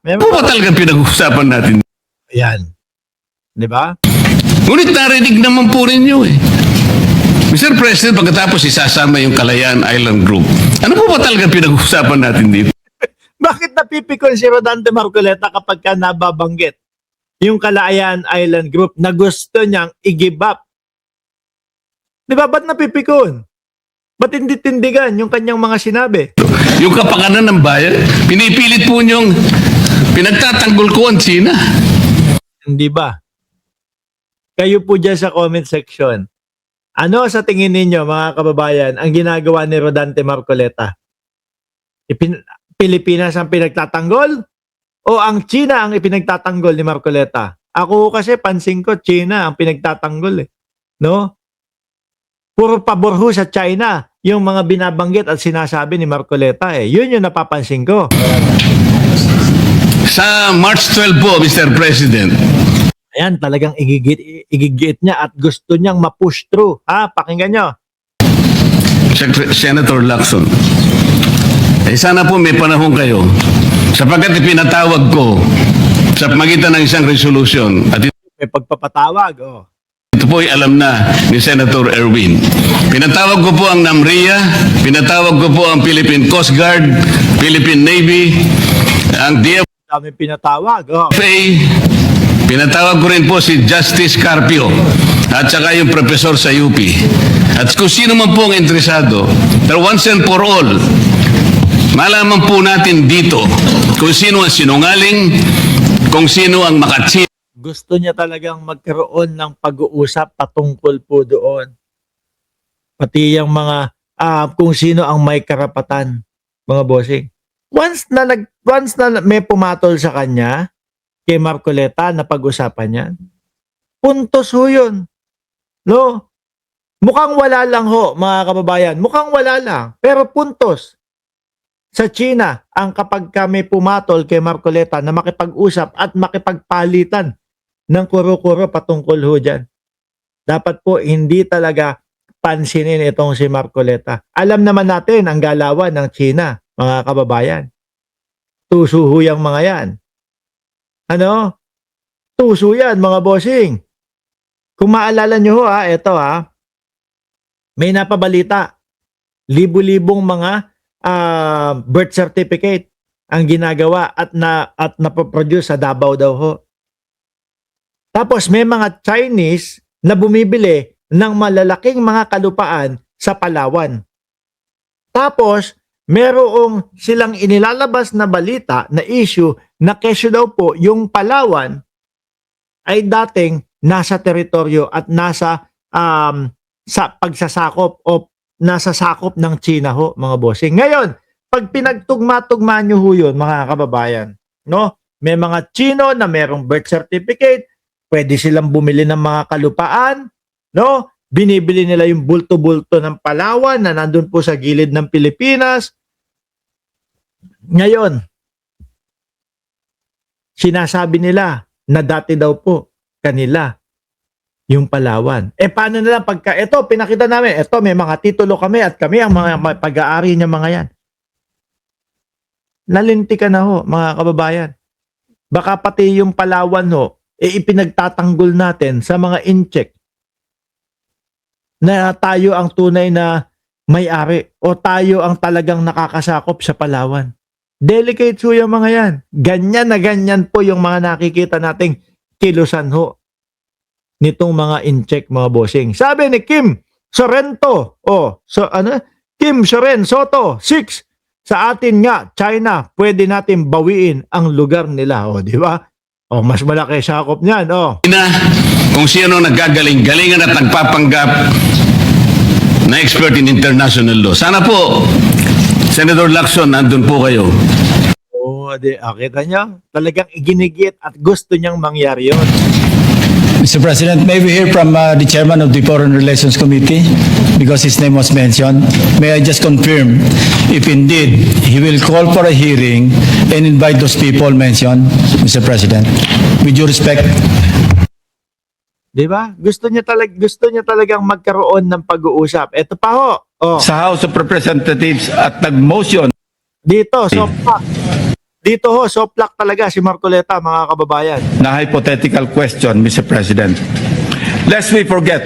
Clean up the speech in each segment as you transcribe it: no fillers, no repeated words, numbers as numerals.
May Ano ba talaga pinag-uusapan natin? Yan. Di ba? Ngunit narinig naman po rin nyo eh. Mr. President, pagkatapos isasama yung Kalayaan Island Group, ano po ba talaga pinag-uusapan natin dito? Bakit napipikon si Rodante Marcoleta kapag ka nababanggit yung Kalayaan Island Group na gusto niyang i-give up? Di ba? Ba't napipikon? Ba't hindi tindigan yung kanyang mga sinabi? Yung kapakanan ng bayan, pinipilit po nyong pinagtatanggol ko ang China. Hindi ba? Kayo po dyan sa comment section. Ano sa tingin ninyo mga kababayan ang ginagawa ni Rodante Marcoleta? Pilipinas ang pinagtatanggol? O ang China ang ipinagtatanggol ni Marcoleta? Ako kasi pansin ko China ang pinagtatanggol eh. No? Puro pabor ho sa China yung mga binabanggit at sinasabi ni Marcoleta eh. Yun yung napapansin ko. Sa March 12 po, Mr. President, Ayan, talagang igigit niya at gusto niyang ma-push through. Pakinggan nyo. Senator Lacson, sana po may panahon kayo sapagkat ipinatawag ko sa magitan ng isang resolution at May pagpapatawag. Oh. ito po ay alam na ni Senator Erwin. Pinatawag ko po ang NAMRIA, pinatawag ko po ang Philippine Coast Guard, Philippine Navy, ang Dami pinatawag. Oh. DFA, pinatawag ko rin po si Justice Carpio at saka yung professor sa UP. At kung sino man po ang interesado, pero once and for all, malaman po natin dito kung sino ang sinungaling, kung sino ang makatsi. Gusto niya talagang magkaroon ng pag-uusap patungkol po doon. Pati yung mga kung sino ang may karapatan, mga bossing. Once na may pumatol sa kanya, kay Marcoleta na pag-usapan yan, puntos ho yun. No? Mukhang wala lang ho, mga kababayan. Mukhang wala lang. Pero puntos. Sa China, ang kapag kami pumatol kay Marcoleta na makipag-usap at makipagpalitan ng kuro-kuro patungkol ho dyan. Dapat po hindi talaga pansinin itong si Marcoleta. Alam naman natin ang galawan ng China, mga kababayan. Tuso ho yung mga yan. Ano? Tuso yan, mga bossing. Kung maalala nyo ho, ito may napabalita. Libu-libong mga birth certificate ang ginagawa at napoproduce sa Davao daw ho. Tapos may mga Chinese na bumibili ng malalaking mga kalupaan sa Palawan. Tapos merong silang inilalabas na balita na issue na kesyo daw po yung Palawan ay dating nasa teritoryo at nasa sa pagsasakop o nasa sakop ng China ho, mga bossing. Ngayon, pag pinagtugma-tugma nyo ho yun, mga kababayan, no? May mga Chino na merong birth certificate, pwede silang bumili ng mga kalupaan, no? Binibili nila yung bulto-bulto ng Palawan na nandun po sa gilid ng Pilipinas. Ngayon, sinasabi nila na dati daw po kanila yung Palawan. Paano na lang pagka, pinakita namin, may mga titulo kami at kami ang mga pag-aari niya mga yan. Nalinti ka na ho, mga kababayan. Baka pati yung Palawan ho, ipinagtatanggol natin sa mga incheck na tayo ang tunay na may-ari o tayo ang talagang nakakasakop sa Palawan. Delicate ho yung mga yan. Ganyan na ganyan po yung mga nakikita nating kilusan ho nitong mga incheck, mga bossing. Sabi ni Kim Sorrento, Kim Soren Soto, 6, sa atin nga, China, pwede natin bawiin ang lugar nila. Di ba? Mas malaki sakop niyan. Kung sino naggagaling-galingan at nagpapanggap na expert in international law. Sana po, Senator Lacson, nandun po kayo. Kita niyo? Talagang iginigit at gusto niyang mangyari yun. Mr. President, may we hear from the chairman of the Foreign Relations Committee because his name was mentioned. May I just confirm if indeed he will call for a hearing and invite those people mentioned, Mr. President, with due respect. Di ba? Gusto niya talagang magkaroon ng pag-uusap. Ito pa ho. Sa House of Representatives at nag-motion Dito, so Dito ho, soplak talaga si Marcoleta, mga kababayan. Na hypothetical question, Mr. President. Lest we forget,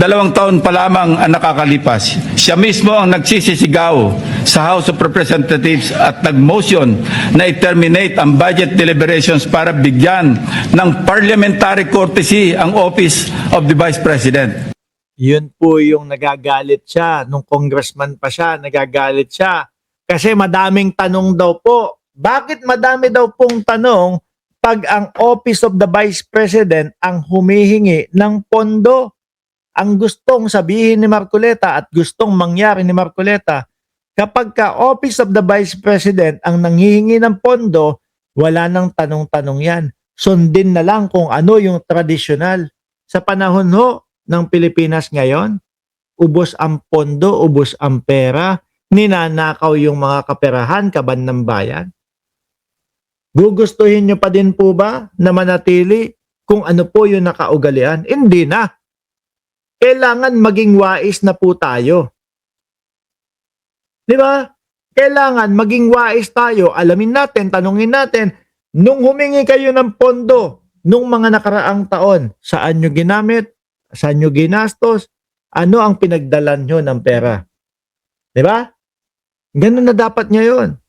2 taon pa lamang ang nakakalipas. Siya mismo ang nagsisisigaw sa House of Representatives at nag-motion na i-terminate ang budget deliberations para bigyan ng parliamentary courtesy ang Office of the Vice President. Yun po yung nagagalit siya. Nung congressman pa siya, nagagalit siya. Kasi madaming tanong daw po. Bakit madami daw pong tanong pag ang Office of the Vice President ang humihingi ng pondo? Ang gustong sabihin ni Marcoleta at gustong mangyari ni Marcoleta, kapag ka Office of the Vice President ang nanghihingi ng pondo, wala nang tanong-tanong yan. Sundin na lang kung ano yung tradisyonal. Sa panahon ho ng Pilipinas ngayon, ubos ang pondo, ubos ang pera, ninanakaw yung mga kaperahan, kaban ng bayan. Gugustuhin nyo pa din po ba na manatili kung ano po yung nakaugalian? Hindi na. Kailangan maging wais na po tayo. Di ba? Kailangan maging wais tayo. Alamin natin, tanungin natin, nung humingi kayo ng pondo, nung mga nakaraang taon, saan nyo ginamit? Saan nyo ginastos? Ano ang pinagdalan nyo ng pera? Di ba? Ganun na dapat ngayon.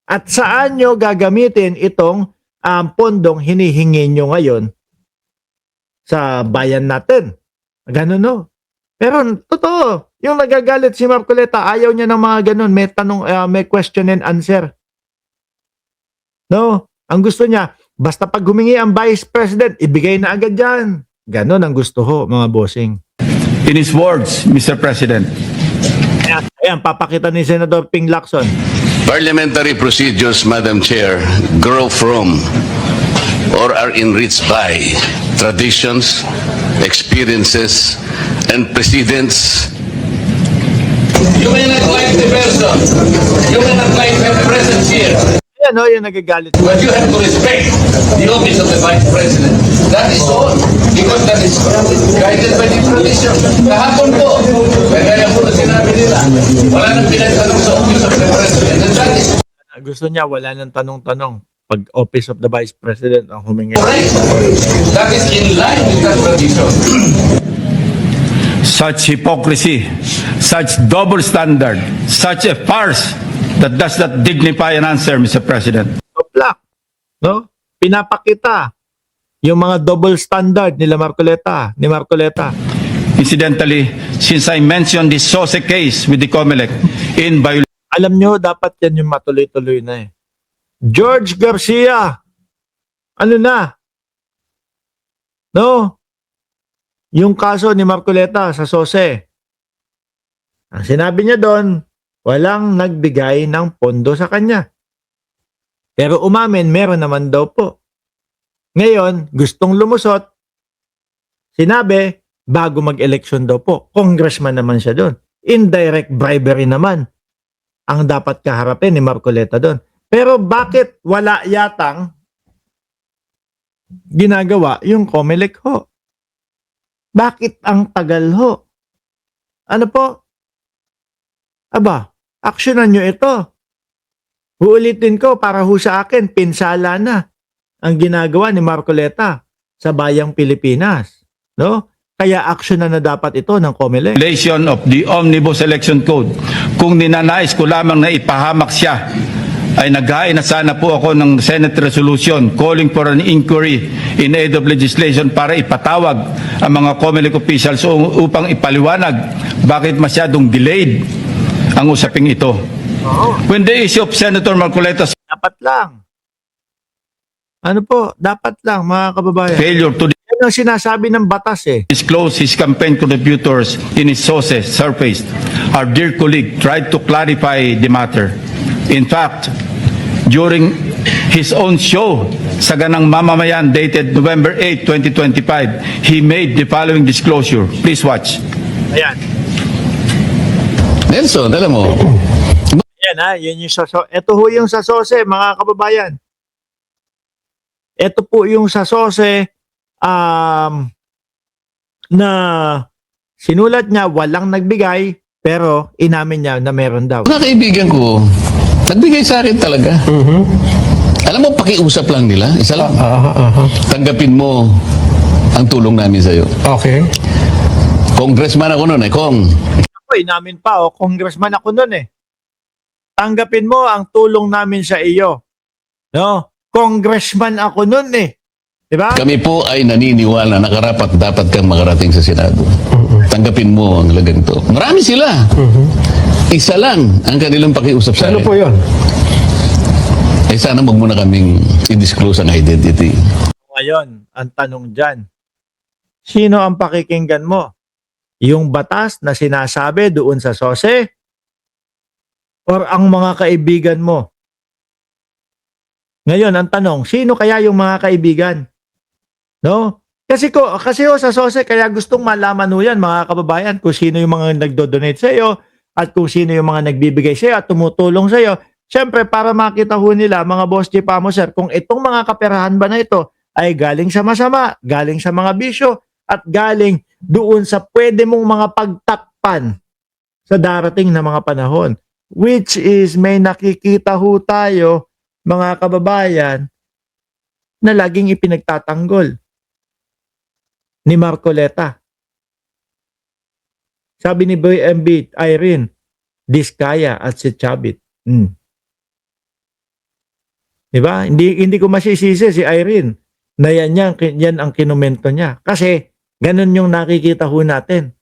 At saan nyo gagamitin itong pondong hinihingi nyo ngayon sa bayan natin? Ganun no. Pero totoo, yung nagagalit si Marcoleta, ayaw niya ng mga ganun. May tanong, may question and answer. No? Ang gusto niya, basta pag humingi ang Vice President, ibigay na agad yan. Ganun ang gusto ho, mga bossing. In his words, Mr. President, Ayan, papakita ni Senador Ping Lacson. Parliamentary procedures, Madam Chair, grow from or are enriched by traditions, experiences, and precedents. You may not like the person, you may not like the presence here, Ayan o, yung nagagalit. but you have to respect the office of the Vice President. That is all, because that is guided by the tradition. Kahapon po, kaya po na sinabi nila, wala nang pinagtanong sa office of the President. And that is Gusto niya, wala nang tanong-tanong. Pag Office of the Vice President ang humingi. correct. That is in line with that tradition. such hypocrisy, such double standard, such a farce that does not dignify an answer, Mr. President. Soplak. No? Pinapakita yung mga double standard nila Marcoleta, ni Marcoleta. Incidentally, since I mentioned the SOSE case with the COMELEC in violation Alam nyo, dapat yan yung matuloy-tuloy na eh. George Garcia, ano na? No? Yung kaso ni Marcoleta sa SOSE. Ang sinabi niya doon, walang nagbigay ng pondo sa kanya. Pero umamin, meron naman daw po. Ngayon, gustong lumusot, sinabi, bago mag-election daw po. Congressman naman siya doon. Indirect bribery naman ang dapat kaharapin ni Marcoleta doon. Pero bakit wala yatang ginagawa yung COMELEC ho? Bakit ang tagal ho? Ano po? Aba, aksyonan nyo ito. Uulitin ko para ho sa akin, pinsala na ang ginagawa ni Marcoleta sa bayang Pilipinas. No? Kaya aksyonan na dapat ito ng COMELEC. of the Omnibus Election Code. Kung ninanais ko lamang na ipahamak siya, ay naghain na sana po ako ng Senate resolution calling for an inquiry in aid of legislation para ipatawag ang mga COMELEC officials upang ipaliwanag bakit masyadong delayed ang usaping ito. When the issue of Senator Marcoleta's Dapat lang. Ano po? Dapat lang, mga kababayan. failure to Yan ang sinasabi ng batas eh. disclose his campaign contributors in his SOSE surfaced, our dear colleague tried to clarify the matter. In fact, during his own show sa Ganang Mamamayan dated November 8, 2025, he made the following disclosure. Please watch. Ayan. Nelson, alam mo, Ayan ha, yun yung ito ho yung sa SOSE, mga kababayan. Ito po yung sa SOSE na sinulat niya walang nagbigay pero inamin niya na meron daw. mga kaibigan ko, nagbigay sa akin talaga. Alam mo, pakiusap lang nila. Isa lang. Tanggapin mo ang tulong namin sa'yo. Okay. Congressman ako noon Kong. Ako, namin pa, congressman ako nun eh. Tanggapin mo ang tulong namin sa iyo. No? Congressman ako nun eh. Diba? Kami po ay naniniwala na karapat dapat kang makarating sa Senado. Tanggapin mo ang ganito. Marami sila. Isa lang ang kanilang pakiusap sa Ano akin. po yun? Eh sana wag mo na kaming i-disclose ang identity. Ngayon, ang tanong dyan, sino ang pakikinggan mo? Yung batas na sinasabi doon sa SOSE? Or ang mga kaibigan mo? Ngayon, ang tanong, sino kaya yung mga kaibigan? No? Kasi sa SOSE, kaya gustong malaman ho yan, mga kababayan, kung sino yung mga nagdo-donate sa iyo at kung sino yung mga nagbibigay sa iyo at tumutulong sa iyo. Siyempre, para makita ho nila, mga boss J. Pamo, sir, kung itong mga kaperahan ba na ito ay galing sa masama, galing sa mga bisyo, at galing doon sa pwede mong mga pagtakpan sa darating na mga panahon. Which is, may nakikita ho tayo, mga kababayan, na laging ipinagtatanggol ni Marcoleta. Sabi ni Boy MB, Irene, Diskaya at si Chabit. Diba? Hindi ko masisisi si Irene na yan ang kinumento niya. Kasi ganun yung nakikita ho natin.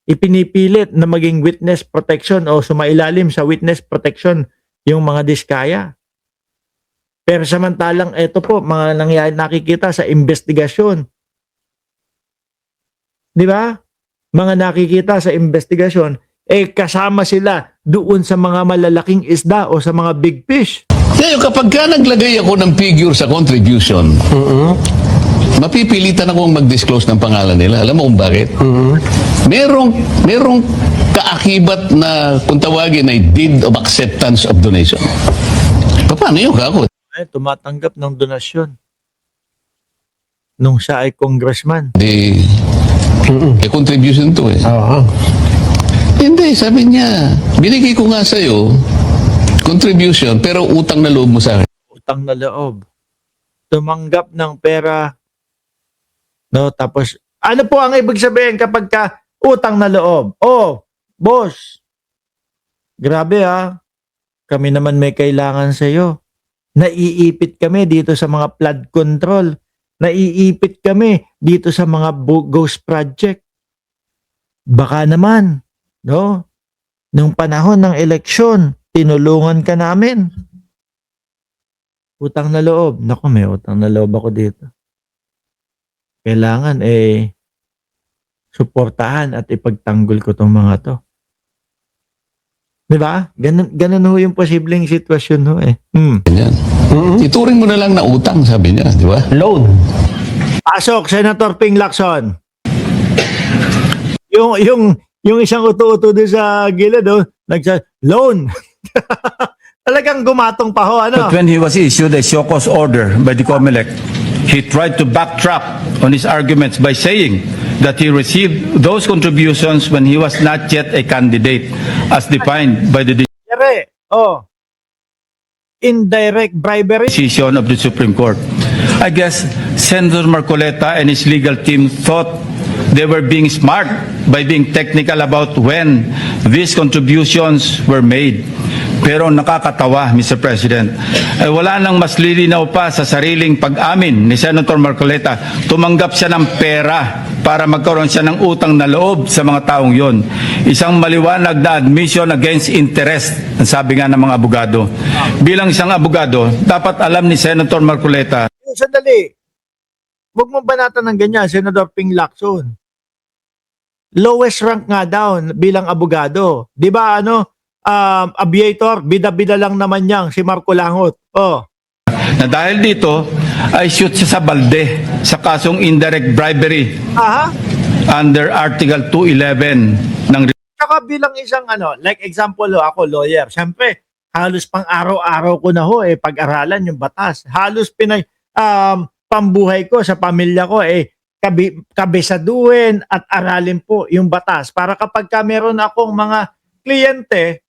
Ipinipilit na maging witness protection o sumailalim sa witness protection yung mga Diskaya. Pero samantalang ito po, mga nangyayari nakikita sa investigasyon. Di ba? Mga nakikita sa investigasyon, kasama sila doon sa mga malalaking isda o sa mga big fish. Ngayon, kapag ka naglagay ako ng figure sa contribution, mapipilitan akong mag-disclose ng pangalan nila. Alam mo kung bakit? Merong kaakibat na kung tawagin ay deed of acceptance of donation. Paano yun, kako? Tumatanggap ng donasyon nung siya ay congressman. Contribution to Hindi, sabi niya, binigay ko nga sa'yo, contribution, pero utang na loob mo sa akin. Utang na loob. Tumanggap ng pera. No, tapos, ano po ang ibig sabihin kapag ka utang na loob? Oh, boss, grabe ha. Kami naman may kailangan sa iyo. Naiipit kami dito sa mga flood control. Naiipit kami dito sa mga ghost project. Baka naman, no? Nung panahon ng eleksyon, tinulungan ka namin. Utang na loob. Naku, may utang na loob ako dito. Kailangan suportahan at ipagtanggol ko tong mga to. Di ba? Ganun ho yung posibleng sitwasyon ho Ganyan. Ituring mo na lang na utang, sabi niya, di ba? Loan. Pasok, Senator Ping Lacson. Yung isang uto-uto doon sa gilid, loan. Talagang gumatong pa ho, ano? But when he was issued a show cause order by the COMELEC, he tried to backtrack on his arguments by saying that he received those contributions when he was not yet a candidate as defined by the indirect bribery. decision of the Supreme Court. I guess Senator Marcoleta and his legal team thought they were being smart by being technical about when these contributions were made. Pero nakakatawa, Mr. President, wala nang mas lilinaw pa sa sariling pag-amin ni Senator Marcoleta. Tumanggap siya ng pera para magkaroon siya ng utang na loob sa mga taong yon. Isang maliwanag na admission against interest, ang sabi nga ng mga abogado. Bilang isang abogado, dapat alam ni Senator Marcoleta. Sandali. Huwag mo banatan ng ganyan, Senator Ping Lacson. Lowest rank nga daw bilang abogado. Di ba aviator, bida-bida lang naman yang si Marco Langot. Na dahil dito, ay shoot siya sa balde sa kasong indirect bribery under Article 211 ng Saka bilang isang like example ako, lawyer. Siyempre, halos pang araw-araw ko na pag-aralan yung batas. Halos pambuhay ko sa pamilya ko kabisaduhin at aralin po yung batas. Para kapag meron akong mga kliyente,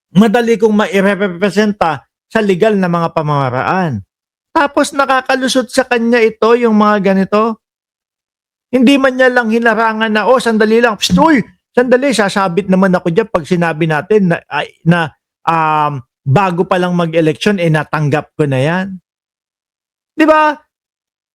madali kong mairepresenta sa legal na mga pamamaraan. Tapos nakakalusot sa kanya ito, yung mga ganito. Hindi man niya lang hinarangan na, sandali lang, psst, uy, sandali, sasabit naman ako dyan pag sinabi natin na bago pa lang mag-eleksyon, natanggap ko na yan. Di ba?